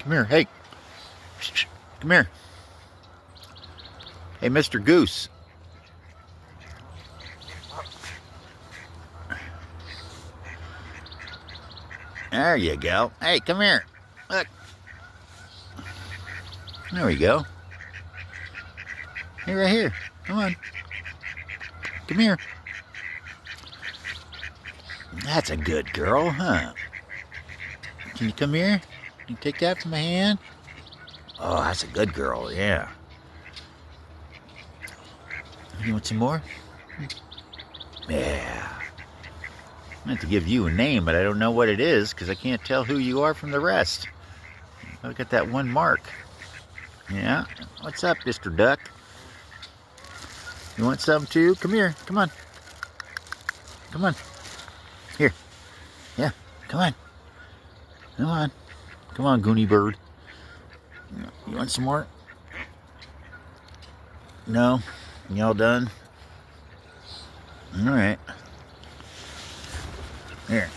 Come here. Hey. Come here. Hey, Mr. Goose. There you go. Hey, come here. Look. There we go. Hey, right here. Come on. Come here. That's a good girl, huh? Can you come here? Can you take that from my hand? Oh, that's a good girl, yeah. You want some more? Yeah. I meant to give you a name, but I don't know what it is because I can't tell who you are from the rest. I've got that one mark. Yeah. What's up, Mr. Duck? You want some too? Come here. Come on. Come on. Here. Yeah. Come on. Come on. Come on, Goonie Bird. You want some more? No? You all done? All right. Here.